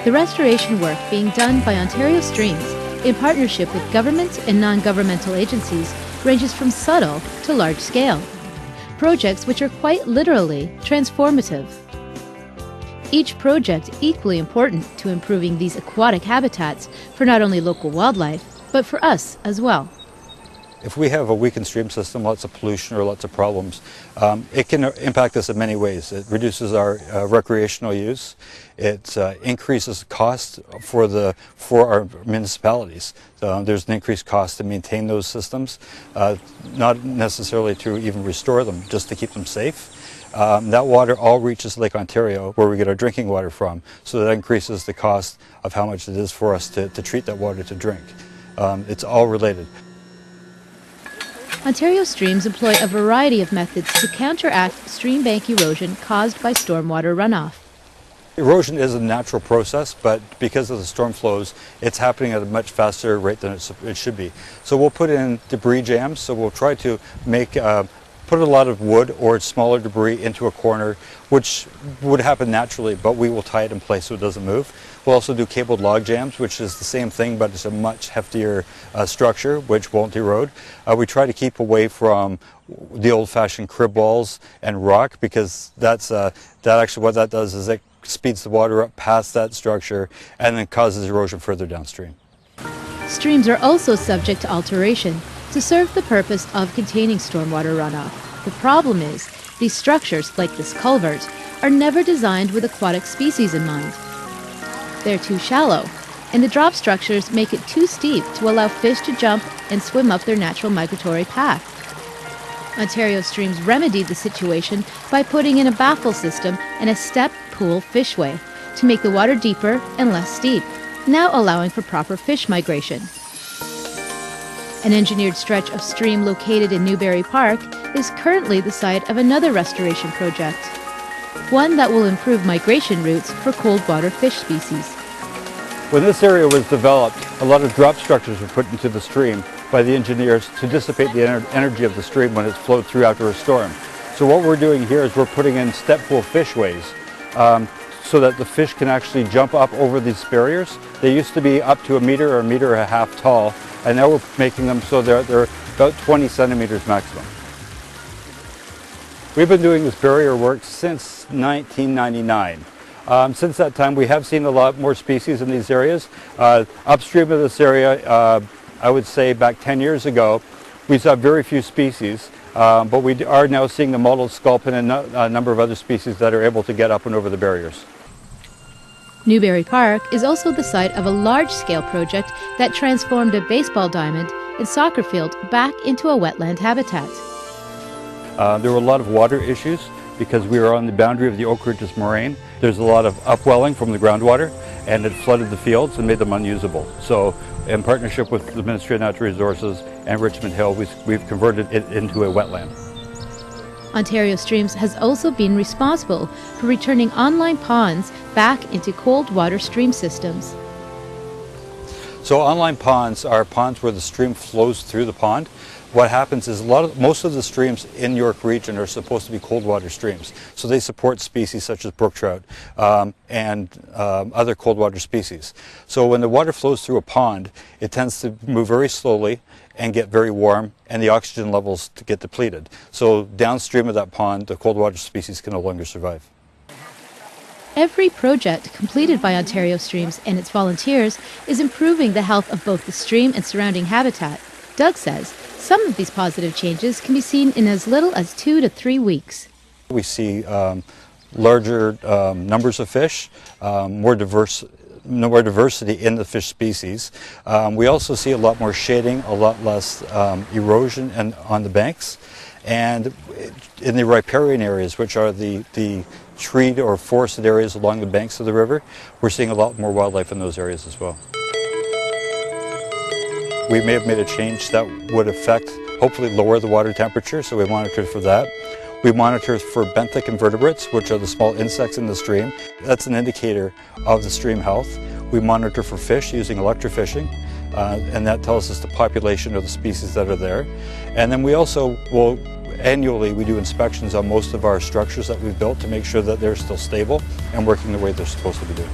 The restoration work being done by Ontario Streams in partnership with government and non-governmental agencies ranges from subtle to large scale. Projects which are quite literally transformative. Each project equally important to improving these aquatic habitats for not only local wildlife, but for us as well. If we have a weakened stream system, lots of pollution or lots of problems, it can impact us in many ways. It reduces our recreational use. It increases the cost for our municipalities. There's an increased cost to maintain those systems, not necessarily to even restore them, just to keep them safe. That water all reaches Lake Ontario, where we get our drinking water from, so that increases the cost of how much it is for us to treat that water to drink. It's all related. Ontario Streams employ a variety of methods to counteract stream bank erosion caused by stormwater runoff. Erosion is a natural process, but because of the storm flows, it's happening at a much faster rate than it should be. So we'll put in debris jams, so we'll try to put a lot of wood or smaller debris into a corner, which would happen naturally, but we will tie it in place so it doesn't move. We'll also do cabled log jams, which is the same thing, but it's a much heftier structure, which won't erode. We try to keep away from the old-fashioned crib walls and rock, because actually what that does is it speeds the water up past that structure and then causes erosion further downstream. Streams are also subject to alteration to serve the purpose of containing stormwater runoff. The problem is, these structures, like this culvert, are never designed with aquatic species in mind. They're too shallow, and the drop structures make it too steep to allow fish to jump and swim up their natural migratory path. Ontario Streams remedied the situation by putting in a baffle system and a step pool fishway to make the water deeper and less steep, now allowing for proper fish migration. An engineered stretch of stream located in Newberry Park is currently the site of another restoration project, one that will improve migration routes for cold water fish species. When this area was developed, a lot of drop structures were put into the stream by the engineers to dissipate the energy of the stream when it's flowed through after a storm. So what we're doing here is we're putting in step pool fishways so that the fish can actually jump up over these barriers. They used to be up to 1 meter or 1.5 meters tall, and now we're making them so they're about 20 centimeters maximum. We've been doing this barrier work since 1999. Since that time, we have seen a lot more species in these areas. Upstream of this area, I would say back 10 years ago, we saw very few species, but we are now seeing the mottled sculpin and a number of other species that are able to get up and over the barriers. Newberry Park is also the site of a large-scale project that transformed a baseball diamond and soccer field back into a wetland habitat. There were a lot of water issues because we are on the boundary of the Oak Ridges Moraine. There's a lot of upwelling from the groundwater, and it flooded the fields and made them unusable. So in partnership with the Ministry of Natural Resources and Richmond Hill, we've converted it into a wetland. Ontario Streams has also been responsible for returning online ponds back into cold water stream systems. So online ponds are ponds where the stream flows through the pond. What happens is most of the streams in York Region are supposed to be cold water streams. So they support species such as brook trout and other cold water species. So when the water flows through a pond, it tends to move very slowly and get very warm, and the oxygen levels get depleted. So downstream of that pond, the cold water species can no longer survive. Every project completed by Ontario Streams and its volunteers is improving the health of both the stream and surrounding habitat. Doug says some of these positive changes can be seen in as little as 2 to 3 weeks. We see larger numbers of fish, more diversity in the fish species. We also see a lot more shading, a lot less erosion on the banks. And in the riparian areas, which are the treed or forested areas along the banks of the river, we're seeing a lot more wildlife in those areas as well. We may have made a change that would affect, hopefully lower the water temperature, so we monitored for that. We monitor for benthic invertebrates, which are the small insects in the stream. That's an indicator of the stream health. We monitor for fish using electrofishing, and that tells us the population of the species that are there. And then we also will annually we do inspections on most of our structures that we've built to make sure that they're still stable and working the way they're supposed to be doing.